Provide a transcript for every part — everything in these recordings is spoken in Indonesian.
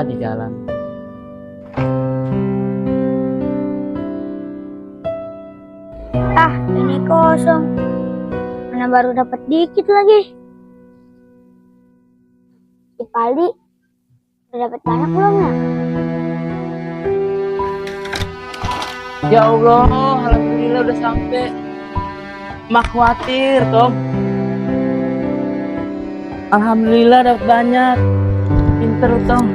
berkah di jalan. Ah, ini kosong. Mana baru dapat dikit lagi. Si Pali udah dapat banyak belum ya? Ya Allah, alhamdulillah udah sampai. Mak khawatir, Tom. Alhamdulillah dapat banyak. Pinter, Tom.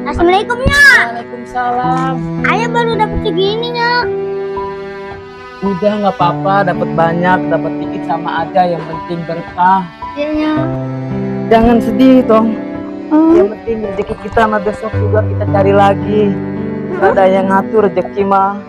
Assalamualaikum, Nya. Waalaikumsalam. Ayah baru dapat segini, Nya. Udah nggak apa-apa, dapat banyak, dapat dikit sama aja. Yang penting berkah. Iya, Nya. Jangan sedih, Tom. Yang penting rezeki kita mah besok juga kita cari lagi. Gak ada yang ngatur rezeki mah.